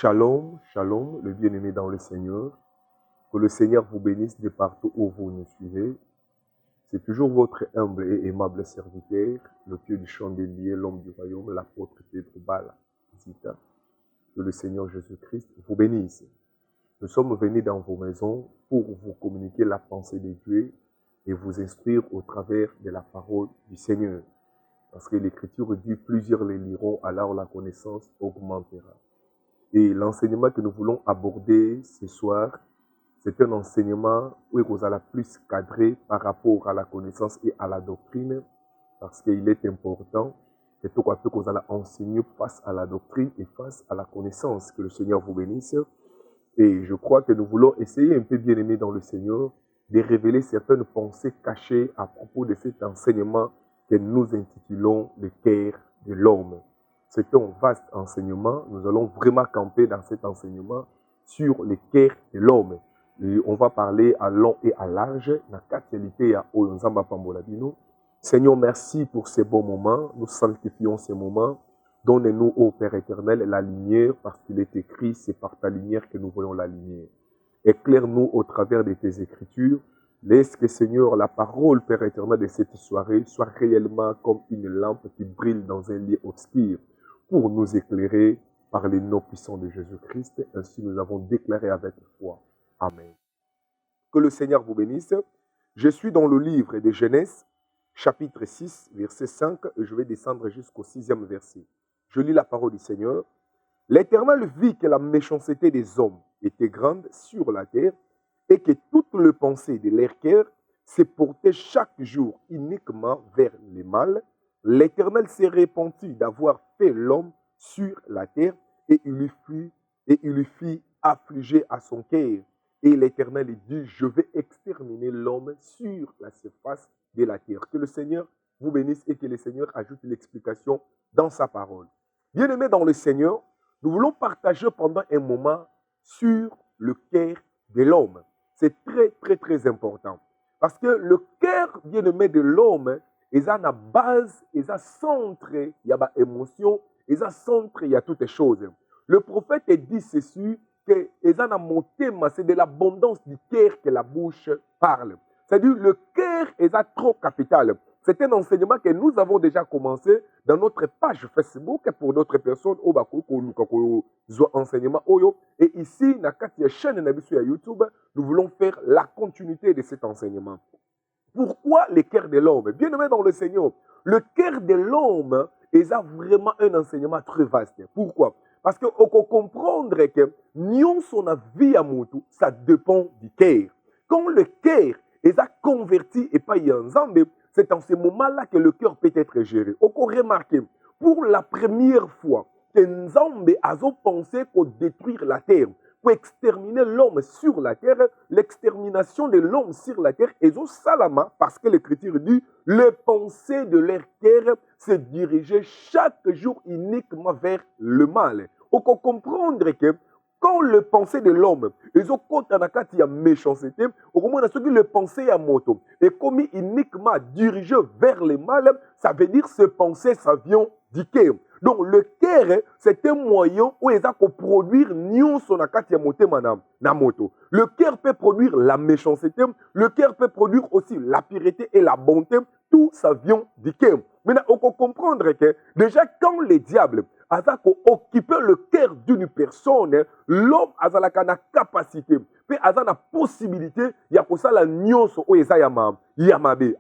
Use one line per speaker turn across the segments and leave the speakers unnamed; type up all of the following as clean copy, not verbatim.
Shalom, shalom, le bien-aimé dans le Seigneur. Que le Seigneur vous bénisse de partout où vous nous suivez. C'est toujours votre humble et aimable serviteur, le Dieu du chandelier, l'homme du royaume, l'apôtre Pedro Bala Zita. Que le Seigneur Jésus-Christ vous bénisse. Nous sommes venus dans vos maisons pour vous communiquer la pensée de Dieu et vous instruire au travers de la parole du Seigneur. Parce que l'Écriture dit, plusieurs les liront, alors la connaissance augmentera. Et l'enseignement que nous voulons aborder ce soir, c'est un enseignement où vous allez plus cadré par rapport à la connaissance et à la doctrine, parce qu'il est important que tout à coup vous allez enseigner face à la doctrine et face à la connaissance. Que le Seigneur vous bénisse. Et je crois que nous voulons essayer un peu bien aimé dans le Seigneur de révéler certaines pensées cachées à propos de cet enseignement que nous intitulons le cœur de l'homme. C'est un vaste enseignement. Nous allons vraiment camper dans cet enseignement sur le cœur de l'homme. On va parler à long et à large. Seigneur, merci pour ces bons moments. Nous sanctifions ces moments. Donne-nous, ô Père éternel, la lumière, parce qu'il est écrit, c'est par ta lumière que nous voyons la lumière. Éclaire-nous au travers de tes écritures. Laisse que, Seigneur, la parole, Père éternel, de cette soirée soit réellement comme une lampe qui brille dans un lieu obscur pour nous éclairer par les noms puissants de Jésus-Christ. Ainsi, nous avons déclaré avec foi. Amen. Que le Seigneur vous bénisse. Je suis dans le livre de Genèse, chapitre 6, verset 5, et je vais descendre jusqu'au 6e verset. Je lis la parole du Seigneur. L'Éternel vit que la méchanceté des hommes était grande sur la terre et que toute le pensée de leur cœur se portait chaque jour uniquement vers le mal. L'Éternel s'est repenti d'avoir fait l'homme sur la terre et il lui fit affliger à son cœur. Et l'Éternel dit, je vais exterminer l'homme sur la surface de la terre. Que le Seigneur vous bénisse et que le Seigneur ajoute l'explication dans sa parole. Bien-aimés dans le Seigneur, nous voulons partager pendant un moment sur le cœur de l'homme. C'est très important. Parce que le cœur, bien-aimé de l'homme, il a une base, il a centre, il y a des émotions, il a centre, il y a toutes les choses. Le prophète dit ceci, que c'est de l'abondance du cœur que la bouche parle. C'est-à-dire le cœur est trop capital. C'est un enseignement que nous avons déjà commencé dans notre page Facebook pour d'autres personnes au enseignement. Et ici, dans la chaîne YouTube, nous voulons faire la continuité de cet enseignement. Pourquoi le cœur de l'homme? Bien aimé dans le Seigneur, le cœur de l'homme est vraiment un enseignement très vaste. Pourquoi? Parce qu'on peut comprendre que son vie à Moutou, ça dépend du cœur. Quand le cœur est converti et pas Nzambe, c'est en ce moment-là que le cœur peut être géré. On peut remarquer, pour la première fois, que Nzambe a pensé qu'on détruire la terre, pour exterminer l'homme sur la terre, l'extermination de l'homme sur la terre est au salama, parce que l'Écriture dit, les pensées de leur cœur se dirigeaient chaque jour uniquement vers le mal. On peut comprendre que quand le pensée de l'homme, ils ont compté dans la méchanceté, au moment où le pensée à moto est commis uniquement dirigé vers le mal, ça veut dire ce pensée, ça vient du cœur. Donc le cœur, c'est un moyen où ils ont produire son moto. Le cœur peut produire la méchanceté, le cœur peut produire aussi la pureté et la bonté. Tout ça vient du cœur. Maintenant, on peut comprendre que déjà quand le diable a occupé le cœur d'une personne, l'homme a la capacité, puis a la possibilité, il y a pour ça la nyonso ou yamabe.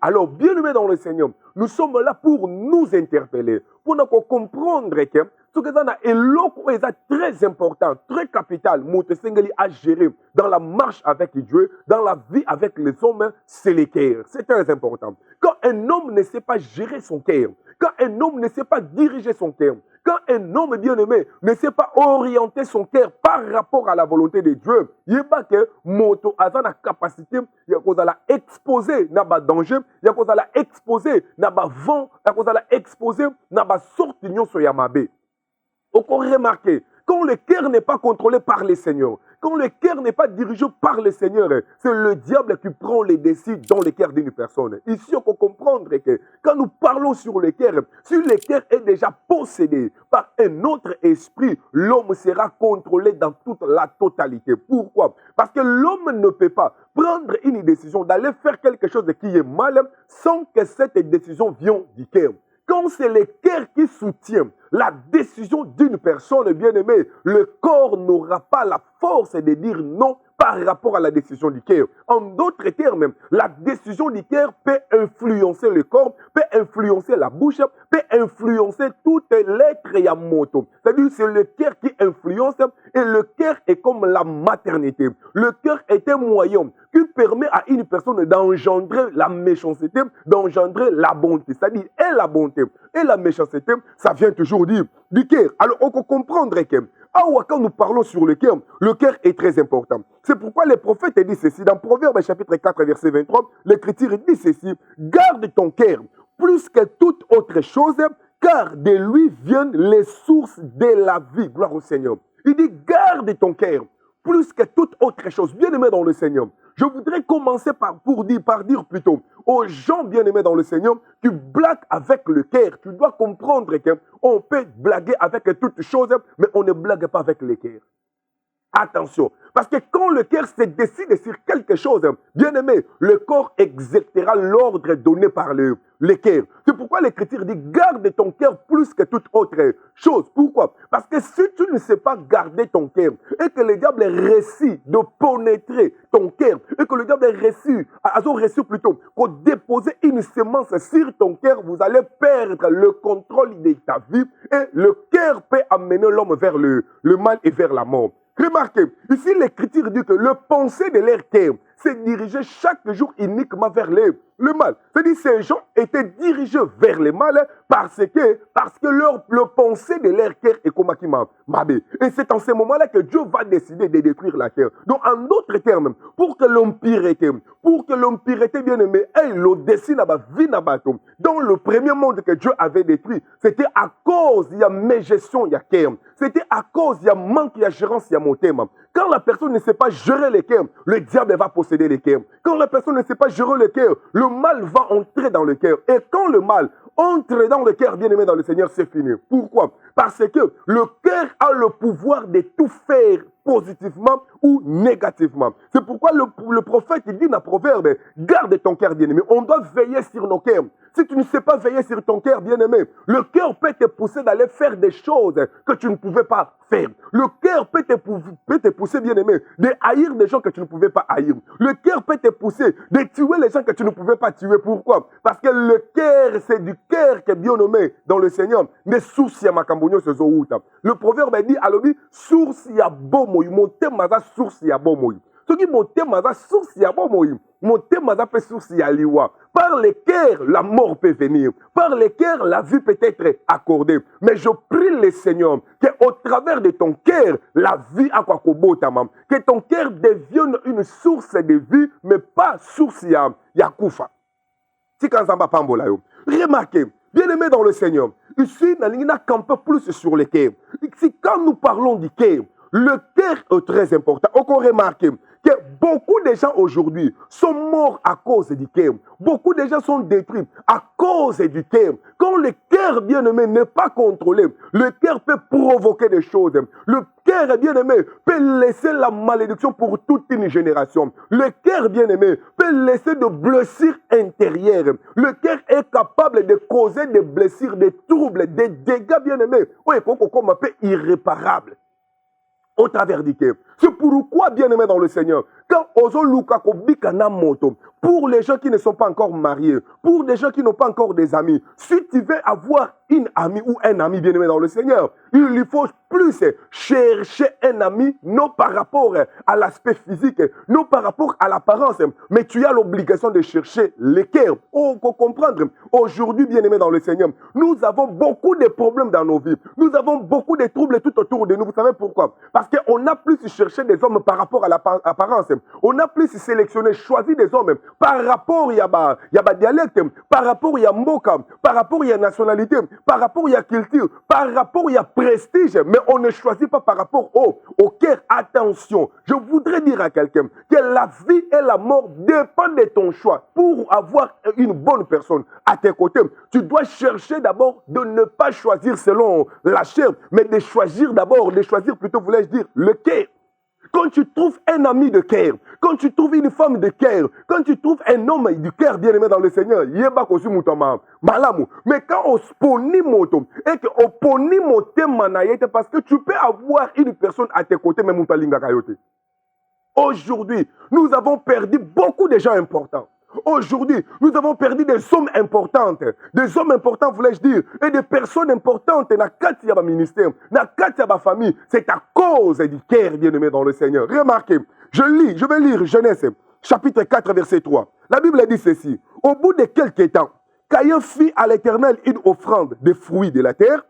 Alors, bien aimé dans le Seigneur, nous sommes là pour nous interpeller, pour nous comprendre que ce que ça est très important, très capital, à gérer dans la marche avec Dieu, dans la vie avec les hommes, c'est le cœur. C'est très important. Quand un homme ne sait pas gérer son cœur, quand un homme ne sait pas diriger son cœur, quand un homme bien-aimé ne sait pas orienter son cœur par rapport à la volonté de Dieu, il n'y a pas que moto a la capacité, il y a qu'on a exposé dans le danger, il y a qu'on a exposé dans le vent, il y a qu'on a exposé dans la sortie de Yamabe. On peut remarquer, quand le cœur n'est pas contrôlé par le Seigneur, quand le cœur n'est pas dirigé par le Seigneur, c'est le diable qui prend les décisions dans le cœur d'une personne. Ici, on peut comprendre que quand nous parlons sur le cœur, si le cœur est déjà possédé par un autre esprit, l'homme sera contrôlé dans toute la totalité. Pourquoi? Parce que l'homme ne peut pas prendre une décision d'aller faire quelque chose qui est mal sans que cette décision vienne du cœur. Quand c'est le cœur qui soutient la décision d'une personne bien-aimée, le corps n'aura pas la force de dire non par rapport à la décision du cœur. En d'autres termes, la décision du cœur peut influencer le corps, peut influencer la bouche, peut influencer toute l'être et la moto. C'est-à-dire c'est le cœur qui influence et le cœur est comme la maternité. Le cœur est un moyen qui permet à une personne d'engendrer la méchanceté, d'engendrer la bonté. C'est-à-dire et la bonté et la méchanceté, ça vient toujours du cœur. Alors on peut comprendre que quand nous parlons sur le cœur est très important. C'est pourquoi le prophète dit ceci, dans Proverbe chapitre 4, verset 23, l'Écriture dit ceci, garde ton cœur plus que toute autre chose, car de lui viennent les sources de la vie. Gloire au Seigneur. Il dit, garde ton cœur plus que toute autre chose. Bien-aimé dans le Seigneur, je voudrais commencer par dire plutôt aux gens bien-aimés dans le Seigneur, tu blagues avec le cœur. Tu dois comprendre qu'on peut blaguer avec toutes choses, mais on ne blague pas avec le cœur. Attention, parce que quand le cœur se décide sur quelque chose, bien aimé, le corps exécutera l'ordre donné par le cœur. C'est pourquoi l'Écriture dit garde ton cœur plus que toute autre chose. Pourquoi? Parce que si tu ne sais pas garder ton cœur et que le diable réussit de pénétrer ton cœur et que le diable réussit plutôt qu'au déposer une semence sur ton cœur, vous allez perdre le contrôle de ta vie et le cœur peut amener l'homme vers le mal et vers la mort. Remarquez, ici l'Écriture dit que le pensée de leur cœur s'est dirigé chaque jour uniquement vers le mal. C'est-à-dire que ces gens étaient dirigés vers le mal parce que le pensée de leur cœur est comme qui mabé. Et c'est en ce moment-là que Dieu va décider de détruire la terre. Donc en d'autres termes, pour que l'impureté bien-aimée ait le dessin à vie dans le premier monde que Dieu avait détruit, c'était à cause il y a mégestion, il y a cœur. C'était à cause il y a manque, il y a gérance, il y a mon thème. Quand la personne ne sait pas gérer les cœurs, le diable va posséder les cœurs. Quand la personne ne sait pas gérer le cœur, le mal va entrer dans le cœur. Et quand le mal entre dans le cœur bien-aimé dans le Seigneur, c'est fini. Pourquoi? Parce que le cœur a le pouvoir de tout faire positivement ou négativement. C'est pourquoi le prophète dit dans Proverbe, garde ton cœur bien-aimé. On doit veiller sur nos cœurs. Si tu ne sais pas veiller sur ton cœur bien-aimé, le cœur peut te pousser d'aller faire des choses que tu ne pouvais pas faire. Le cœur peut te pousser bien-aimé de haïr des gens que tu ne pouvais pas haïr. Le cœur peut te pousser de tuer les gens que tu ne pouvais pas tuer. Pourquoi? Parce que le cœur, c'est du cœur qui est bien nommé dans le Seigneur. Mais source ya makambonyo se zouta. Le proverbe dit alobi source ya bomoy, motema za source ya bomoy. Ce qui motema za source ya bomoy, motema za pe source ya liwa. Par le cœur, la mort peut venir. Par le cœur, la vie peut être accordée. Mais je prie le Seigneur qu'au travers de ton cœur, la vie a quoi kobotamam. Que ton cœur devienne une source de vie, mais pas source ya koufa. Si quand ça va pas remarquez, bien-aimé dans le Seigneur, ici, on a campé plus sur le cœur. Ici, quand nous parlons du cœur, le cœur est très important. On peut remarquer que beaucoup de gens aujourd'hui sont morts à cause du cœur. Beaucoup de gens sont détruits à cause du cœur. Quand le cœur bien-aimé n'est pas contrôlé, le cœur peut provoquer des choses. Le cœur bien-aimé peut laisser la malédiction pour toute une génération. Le cœur bien-aimé peut laisser des blessures intérieures. Le cœur est capable de causer des blessures, des troubles, des dégâts bien-aimés. Oui, comme un peu irréparable. Au travers du cœur. C'est pourquoi, bien-aimé dans le Seigneur, quand Ozo Lukako Bikana Moto, pour les gens qui ne sont pas encore mariés, pour les gens qui n'ont pas encore des amis, si tu veux avoir une amie ou un ami bien-aimé dans le Seigneur, il lui faut plus chercher un ami, non par rapport à l'aspect physique, non par rapport à l'apparence, mais tu as l'obligation de chercher le cœur. On peut comprendre. Aujourd'hui, bien-aimé dans le Seigneur, nous avons beaucoup de problèmes dans nos vies. Nous avons beaucoup de troubles tout autour de nous. Vous savez pourquoi? Parce qu'on a plus cherché des hommes par rapport à l'apparence. On a plus sélectionné, choisi des hommes par rapport à dialecte, par rapport à mboka, par rapport à nationalité, par rapport à culture, par rapport à prestige. Mais on ne choisit pas par rapport au cœur. Attention, je voudrais dire à quelqu'un que la vie et la mort dépendent de ton choix. Pour avoir une bonne personne à tes côtés, tu dois chercher d'abord de ne pas choisir selon la chair, mais de choisir plutôt, voulais-je dire, le cœur. Quand tu trouves un ami de cœur, quand tu trouves une femme de cœur, quand tu trouves un homme du cœur bien-aimé dans le Seigneur, mais quand on sponi moto et qu'on poni moté manayete, parce que tu peux avoir une personne à tes côtés, même mutalinga kayote. Aujourd'hui, nous avons perdu beaucoup de gens importants. Aujourd'hui, nous avons perdu des hommes importantes, voulais-je dire, et des personnes importantes dans le ministère, dans la famille. C'est à cause du cœur bien-aimé dans le Seigneur. Remarquez, je vais lire Genèse, chapitre 4, verset 3. La Bible dit ceci. Au bout de quelques temps, Caïn fit à l'Éternel une offrande des fruits de la terre.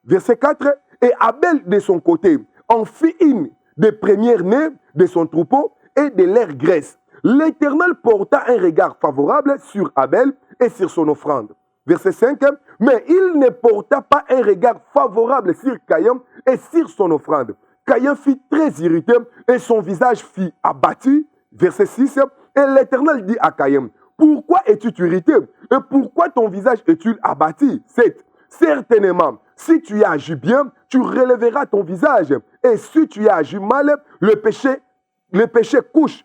Verset 4. Et Abel, de son côté, en fit une des premières-nées de son troupeau et de leur graisse. L'Éternel porta un regard favorable sur Abel et sur son offrande. Verset 5. Mais il ne porta pas un regard favorable sur Caïn et sur son offrande. Caïn fut très irrité et son visage fut abattu. Verset 6. Et l'Éternel dit à Caïn, pourquoi es-tu irrité et pourquoi ton visage est-il abattu? 7. Certainement, si tu as agi bien, tu relèveras ton visage. Et si tu as agi mal, le péché couche.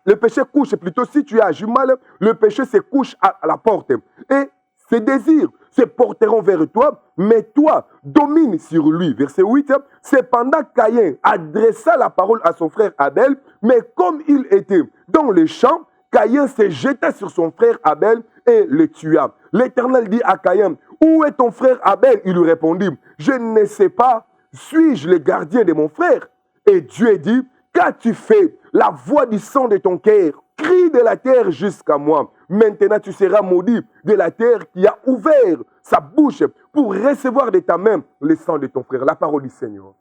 Le péché couche, plutôt si tu as agi mal, le péché se couche à la porte. Et ses désirs se porteront vers toi, mais toi, domine sur lui. Verset 8. Cependant, Caïn adressa la parole à son frère Abel, mais comme il était dans le champ, Caïn se jeta sur son frère Abel et le tua. L'Éternel dit à Caïn, où est ton frère Abel? Il lui répondit, je ne sais pas, suis-je le gardien de mon frère? Et Dieu dit, qu'as-tu fait? La voix du sang de ton cœur crie de la terre jusqu'à moi. Maintenant tu seras maudit de la terre qui a ouvert sa bouche pour recevoir de ta main le sang de ton frère. La parole du Seigneur.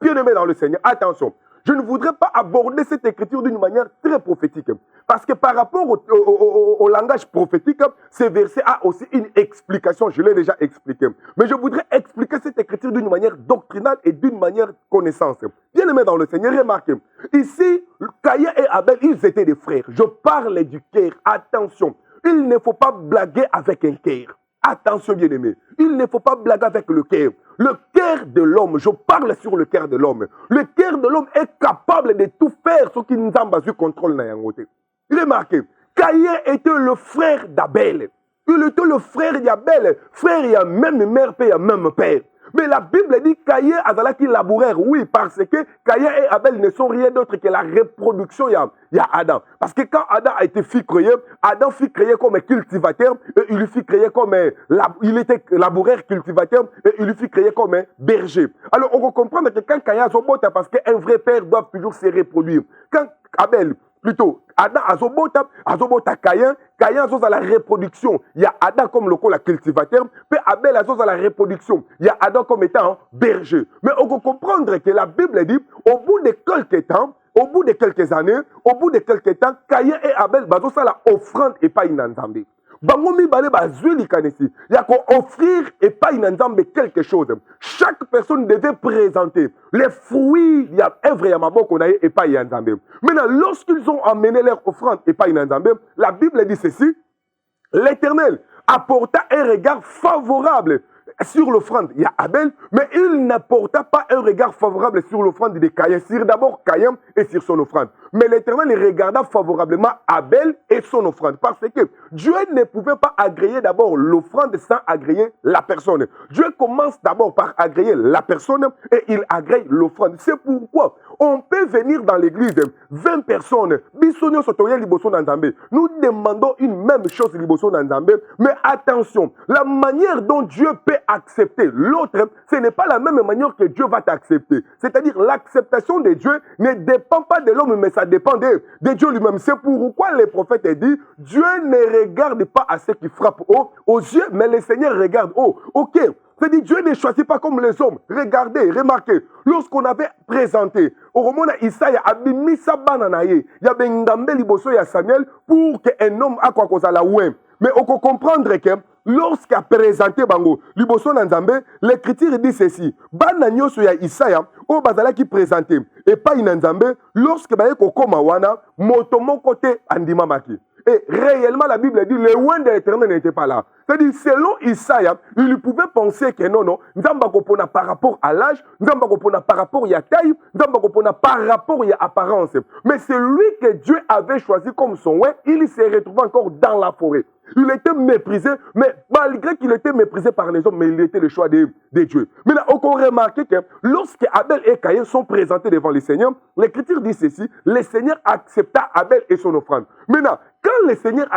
Bien-aimé dans le Seigneur, attention. Je ne voudrais pas aborder cette écriture d'une manière très prophétique. Parce que par rapport au langage prophétique, ce verset a aussi une explication. Je l'ai déjà expliqué. Mais je voudrais expliquer cette écriture d'une manière doctrinale et d'une manière connaissance. Bien aimé dans le Seigneur, remarquez. Ici, Caïn et Abel, ils étaient des frères. Je parle du cœur. Attention, il ne faut pas blaguer avec un cœur. Attention bien aimé, il ne faut pas blaguer avec le cœur. Le cœur de l'homme, je parle sur le cœur de l'homme. Le cœur de l'homme est capable de tout faire ce qui nous a basé contrôle. Remarquez, Caïn était le frère d'Abel. Il était le frère d'Abel. Frère, il y a même mère, il y a même père. Mais la Bible dit Caïn a qui labourèrent. Oui, parce que Caïn et Abel ne sont rien d'autre que la reproduction. Il y a Adam. Parce que quand Adam a été créé, Adam fut créé comme cultivateur et il fut créé comme il était laboureur cultivateur et il fut créé comme berger. Alors on va comprendre que quand Caïn a son bota, parce qu'un vrai père doit toujours se reproduire. Quand Abel, plutôt, Adam azobota Caïn a la reproduction. Il y a Adam comme le cultivateur, puis Abel a la reproduction. Il y a Adam comme étant berger. Mais on peut comprendre que la Bible dit, au bout de quelques temps, au bout de quelques années, au bout de quelques temps, Caïn et Abel bazo la offrande et pas une nzambe. Bangomi bale bazui likanesi. Il y a qu'à offrir et pas une nzambe quelque chose. Chaque personne devait présenter les fruits, il y a œuvre yamaboko na et pas une nzambe. Maintenant, lorsqu'ils ont amené leur offrande et pas une nzambe, la Bible dit ceci, l'Éternel apporta un regard favorable sur l'offrande. Il y a Abel, mais il n'apporta pas un regard favorable sur l'offrande de Caïn. Sur d'abord Caïn et sur son offrande. Mais l'Éternel regarda favorablement Abel et son offrande. Parce que Dieu ne pouvait pas agréer d'abord l'offrande sans agréer la personne. Dieu commence d'abord par agréer la personne et il agrée l'offrande. C'est pourquoi on peut venir dans l'église, 20 personnes, nous demandons une même chose, mais attention, la manière dont Dieu peut accepter l'autre, ce n'est pas la même manière que Dieu va t'accepter. C'est-à-dire l'acceptation de Dieu ne dépend pas de l'homme, mais ça dépend de Dieu lui-même. C'est pourquoi les prophètes disent, Dieu ne regarde pas à ceux qui frappent haut aux yeux, mais le Seigneur regarde haut. Ok. C'est-à-dire Dieu ne choisit pas comme les hommes. Regardez, remarquez, lorsqu'on avait présenté au roman Isaïa abimisa bananaye, il y avait Ngambe liboso ya Samuel pour qu'un homme a quoi cause à la ouin. Mais on peut comprendre que lorsqu'il a présenté bango liboso na nzambe, l'écriture dit ceci: bana nyonso ya Isaya o bazala qui présenté et pas na nzambe, lorsque baye kokoma wana moto moko te andimamaki. Et réellement, la Bible dit, le loin de l'éternel n'était pas là. C'est-à-dire, selon Isaiah, il pouvait penser que non, Nzamba kopona par rapport à l'âge, Nzamba kopona par rapport à la taille, Nzamba kopona par rapport à l'apparence. Mais celui que Dieu avait choisi comme son oint, il s'est retrouvé encore dans la forêt. Il était méprisé, mais malgré qu'il était méprisé par les hommes, mais il était le choix de Dieu. Maintenant, on peut remarquer que lorsque Abel et Caïn sont présentés devant le Seigneur, l'Écriture dit ceci: le Seigneur accepta Abel et son offrande. Maintenant, quand le Seigneur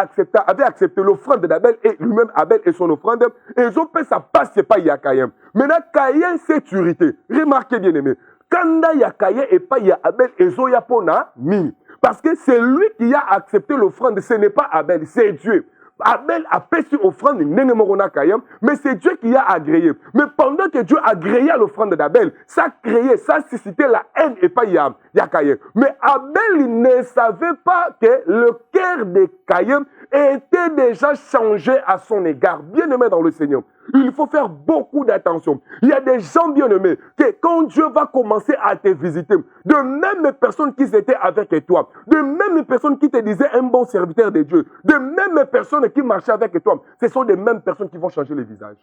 avait accepté l'offrande d'Abel et lui-même Abel et son offrande, ils ont fait ça passe pas y a Caïn. Maintenant, Caïn s'est irrité. Remarquez bien aimé. Quand il y a Caïn et pas y a Abel, ils ont y a pona mini. Parce que c'est lui qui a accepté l'offrande, ce n'est pas Abel, c'est Dieu. Abel a perçu offrande, mais c'est Dieu qui a agréé. Mais pendant que Dieu a agréé l'offrande d'Abel, ça suscitait la haine et pas Caïn. Mais Abel ne savait pas que le cœur de Caïn était déjà changé à son égard. Bien-aimé dans le Seigneur, il faut faire beaucoup d'attention. Il y a des gens bien-aimés que quand Dieu va commencer à te visiter, de mêmes personnes qui étaient avec toi, de mêmes personnes qui te disaient un bon serviteur de Dieu, de mêmes personnes qui marchaient avec toi, ce sont des mêmes personnes qui vont changer le visage.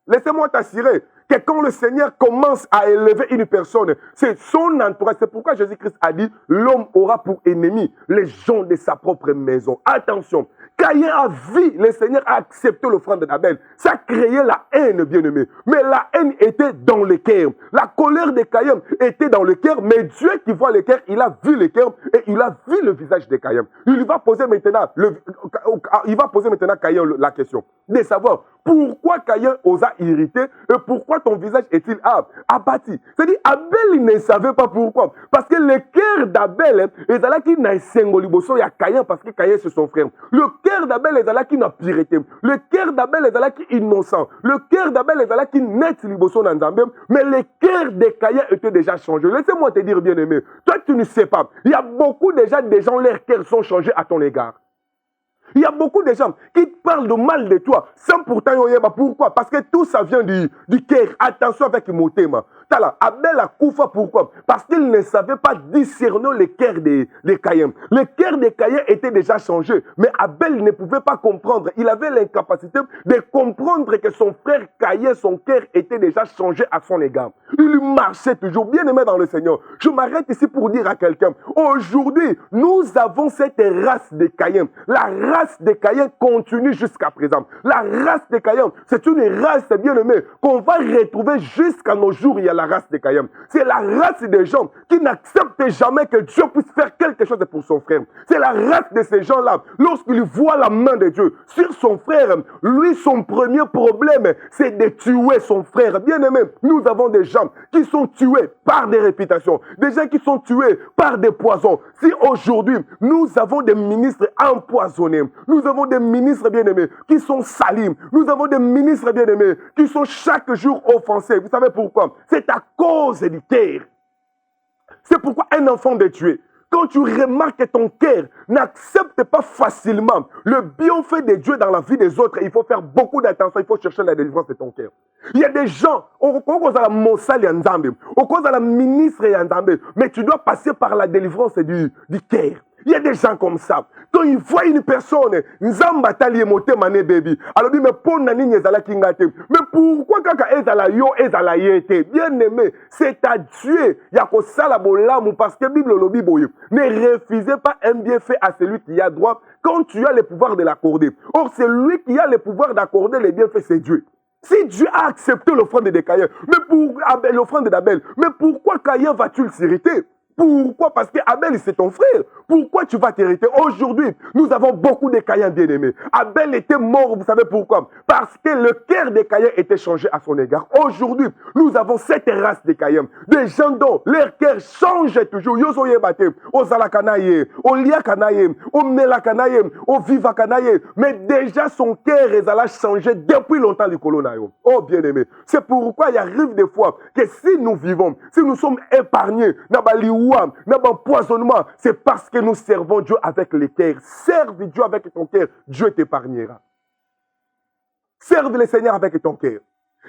Laissez-moi t'assurer que quand le Seigneur commence à élever une personne, c'est son entourage. C'est pourquoi Jésus-Christ a dit: l'homme aura pour ennemi les gens de sa propre maison. Attention, Caïn a vu, le Seigneur a accepté l'offrande d'Abel. Ça créait la haine, bien-aimé. Mais la haine était dans le cœur. La colère de Caïn était dans le cœur. Mais Dieu qui voit le cœur, il a vu le cœur et il a vu le visage de Caïn. Il va poser maintenant Caïn la question de savoir pourquoi Caïn osa irriter et pourquoi ton visage est-il abattu. C'est-à-dire, Abel il ne savait pas pourquoi. Parce que le cœur d'Abel, il a qui n'a symboliboso ya Caïn parce que Caïn c'est son frère. Le cœur d'Abel est là qui n'a pureté. Le cœur d'Abel est là qui est innocent. Le cœur d'Abel est là qui net liboso dans Nzambe. Mais le cœur de Caïn était déjà changé. Laissez-moi te dire, bien-aimé, toi tu ne sais pas. Il y a beaucoup déjà de gens, leurs cœurs sont changés à ton égard. Il y a beaucoup de gens qui parlent de mal de toi sans pourtant y avoir. Pourquoi? Parce que tout ça vient du cœur. Attention avec mon thème. Abel a Koufa, pourquoi? Parce qu'il ne savait pas discerner le cœur de Caïn. Le cœur de Caïn était déjà changé, mais Abel ne pouvait pas comprendre. Il avait l'incapacité de comprendre que son frère Caïn, son cœur était déjà changé à son égard. Il marchait toujours bien aimé dans le Seigneur. Je m'arrête ici pour dire à quelqu'un, aujourd'hui, nous avons cette race de Caïn. La race de Caïn continue jusqu'à présent. La race de Caïn, c'est une race bien aimée qu'on va retrouver jusqu'à nos jours. Il y a la race de Caïn. C'est la race des gens qui n'acceptent jamais que Dieu puisse faire quelque chose pour son frère. C'est la race de ces gens-là. Lorsqu'ils voient la main de Dieu sur son frère, lui, son premier problème, c'est de tuer son frère. Bien aimé, nous avons des gens qui sont tués par des réputations, des gens qui sont tués par des poisons. Si aujourd'hui, nous avons des ministres empoisonnés, nous avons des ministres bien-aimés qui sont salis, nous avons des ministres bien-aimés qui sont chaque jour offensés. Vous savez pourquoi? C'est à cause du cœur. C'est pourquoi un enfant est tué. Quand tu remarques que ton cœur n'accepte pas facilement le bienfait de Dieu dans la vie des autres, il faut faire beaucoup d'attention, il faut chercher la délivrance de ton cœur. Il y a des gens, au cause de la Mossal Yanzambe, au cause de la ministre Yanzambe, mais tu dois passer par la délivrance du cœur. Il y a des gens comme ça. Quand ils voient une personne, Nzamba tali emote mané baby. Alors mais pour nani ezala kingate. Mais pourquoi kaka ezala yo ezala yete? Bien aimé, c'est à Dieu. Yako sala bolamu parce que Bible lobi boye. Ne refusez pas un bienfait à celui qui a droit quand tu as le pouvoir de l'accorder. Or celui qui a le pouvoir d'accorder les bienfaits, c'est Dieu. Si Dieu a accepté l'offrande de Caïn, mais pour l'offrande d'Abel, mais pourquoi Caïn va-t-il s'irriter? Pourquoi? Parce que Abel, c'est ton frère. Pourquoi tu vas t'irriter? Aujourd'hui, nous avons beaucoup de Caïns bien-aimés. Abel était mort, vous savez pourquoi? Parce que le cœur de Caïn était changé à son égard. Aujourd'hui, nous avons cette race de Caïns. Des gens dont leur cœur change toujours. Yoso yebate, ozala kanaye, olia kanaye, omela kanaye, oviva kanaye. Mais déjà, son cœur a changé depuis longtemps du colonayo. Oh bien-aimé. C'est pourquoi il arrive des fois que si nous vivons, si nous sommes épargnés, d'empoisonnement, c'est parce que nous servons Dieu avec les cœurs. Serve Dieu avec ton cœur, Dieu t'épargnera. Serve le Seigneur avec ton cœur.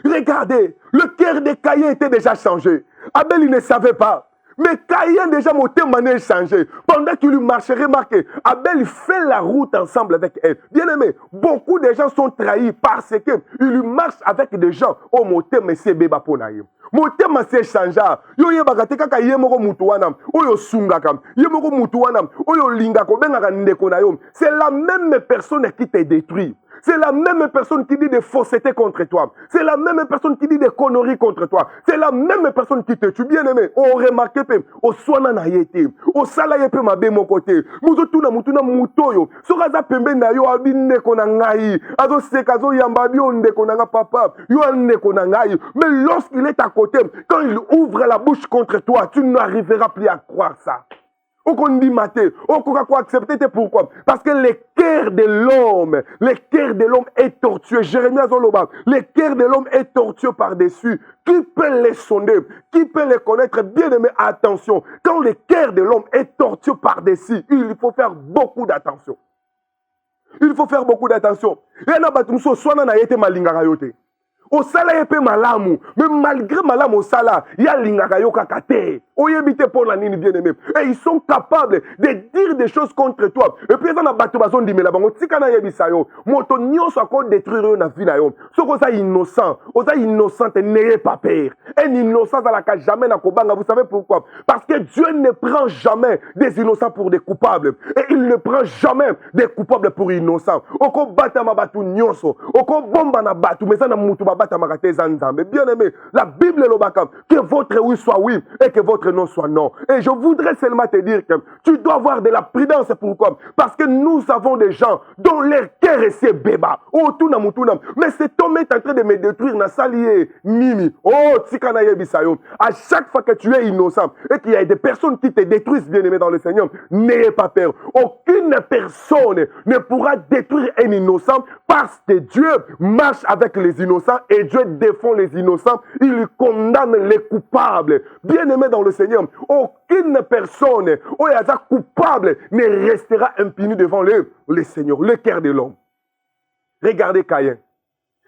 Regardez, le cœur de Caïn était déjà changé. Abel, il ne savait pas. Mais Caïn, déjà, mon thème a changé. Pendant qu'il lui marchait, remarquez, Abel fait la route ensemble avec elle. Bien aimé, beaucoup de gens sont trahis parce qu'il lui marche avec des gens. Oh, mon thème, c'est Beba Ponaïm. Mon thème, c'est changé. Yo yebagate kaka yemoko mutu wana, oyo sungaka, yemoko mutu wana, oyo lingako, bengaka ndeko na yo. C'est la même personne qui te détruit. C'est la même personne qui dit des faussetés contre toi. C'est la même personne qui dit des conneries contre toi. C'est la même personne qui te tue. Bien aimé, on remarque au soana na yete, au sala yepe mabe mon côté. Mutuna mutoyo. Sokaza pembe na yo abine kona ngai. Azo sekazo yamba bionde kona nga papa. Yo ane kona ngai. Mais lorsqu'il est à côté, quand il ouvre la bouche contre toi, tu n'arriveras plus à croire ça. Au qu'on dit maté, au qu'on quoi accepter, pourquoi? Parce que le cœur de l'homme est tortueux. Jérémie Zoloba, le cœur de l'homme est tortueux par-dessus. Qui peut les sonder? Qui peut les connaître? Bien aimé, attention. Quand le cœur de l'homme est tortueux par-dessus, il faut faire beaucoup d'attention. Il faut faire beaucoup d'attention. Et là, batumso, soit na yete malingara yote. Au sala yepe malamu, mais malgré malamu au sala, il y a l'ingakayoka kate. Oyebite pour la nini bien aimé. Et ils sont capables de dire des choses contre toi. Et puis, ils ont battu bazon di melabango. Tikana yebisayo. Moto nyonso ako détruire na vie na yo. So ko ça innocent, osa innocente, n'ayez pas peur. Un innocent à la cage jamais na kobanga. Vous savez pourquoi? Parce que Dieu ne prend jamais des innocents pour des coupables. Et il ne prend jamais des coupables pour innocents. Oko bata mabatu nyonso. Oko bomba na batu. Mais ça na mutu bien aimé, la Bible est le bacam. Que votre oui soit oui et que votre non soit non. Et je voudrais seulement te dire que tu dois avoir de la prudence. Pourquoi? Parce que nous avons des gens dont leur cœur est si béba. Oh, tout namoutounam. Mais cet homme est en train de me détruire. Na salié, mimi. Oh, tikana yebisayo. À chaque fois que tu es innocent et qu'il y a des personnes qui te détruisent, bien aimé dans le Seigneur, n'ayez pas peur. Aucune personne ne pourra détruire un innocent parce que Dieu marche avec les innocents. Et Dieu défend les innocents, il condamne les coupables. Bien-aimé dans le Seigneur, aucune personne coupable ne restera impuni devant le Seigneur, le cœur de l'homme. Regardez Caïn.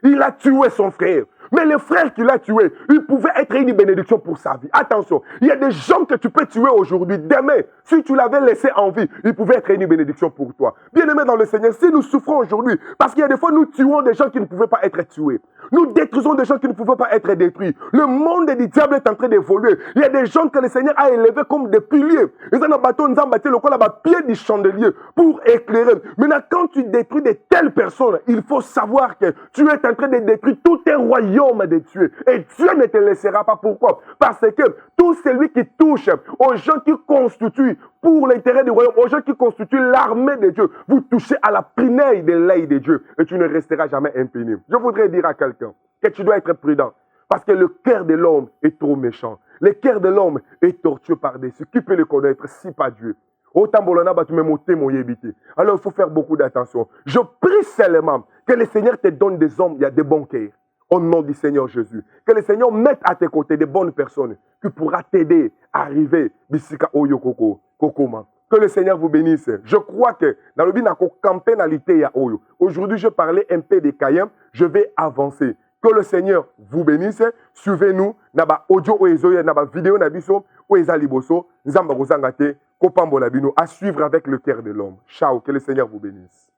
Il a tué son frère. Mais le frère qu'il a tué, il pouvait être une bénédiction pour sa vie. Attention, il y a des gens que tu peux tuer aujourd'hui. Demain, si tu l'avais laissé en vie, il pouvait être une bénédiction pour toi. Bien-aimé dans le Seigneur, si nous souffrons aujourd'hui, parce qu'il y a des fois, nous tuons des gens qui ne pouvaient pas être tués. Nous détruisons des gens qui ne pouvaient pas être détruits. Le monde du diable est en train d'évoluer. Il y a des gens que le Seigneur a élevés comme des piliers. Ils ont un bâton, ils ont bâti le col à pied du chandelier pour éclairer. Maintenant, quand tu détruis de telles personnes, il faut savoir que tu es en train de détruire tout un royaume de Dieu. Et Dieu ne te laissera pas. Pourquoi? Parce que tout celui qui touche aux gens qui constituent pour l'intérêt du royaume, aux gens qui constituent l'armée de Dieu, vous touchez à la prunelle de l'œil de Dieu et tu ne resteras jamais impuni. Je voudrais dire à quelqu'un que tu dois être prudent parce que le cœur de l'homme est trop méchant. Le cœur de l'homme est tortueux par-dessus. Qui peut le connaître si pas Dieu? Alors il faut faire beaucoup d'attention. Je prie seulement que le Seigneur te donne des hommes, il y a des bons cœurs. Au nom du Seigneur Jésus. Que le Seigneur mette à tes côtés des bonnes personnes qui pourra t'aider à arriver. Que le Seigneur vous bénisse. Je crois que dans le but de Oyo. Aujourd'hui, je parlais un peu de Caïn. Je vais avancer. Que le Seigneur vous bénisse. Suivez-nous. Naba audio oezoya, naba vidéo nabiso, oeza liboso, nzamba kozangate, kopambo labino, à suivre avec le cœur de l'homme. Ciao, que le Seigneur vous bénisse.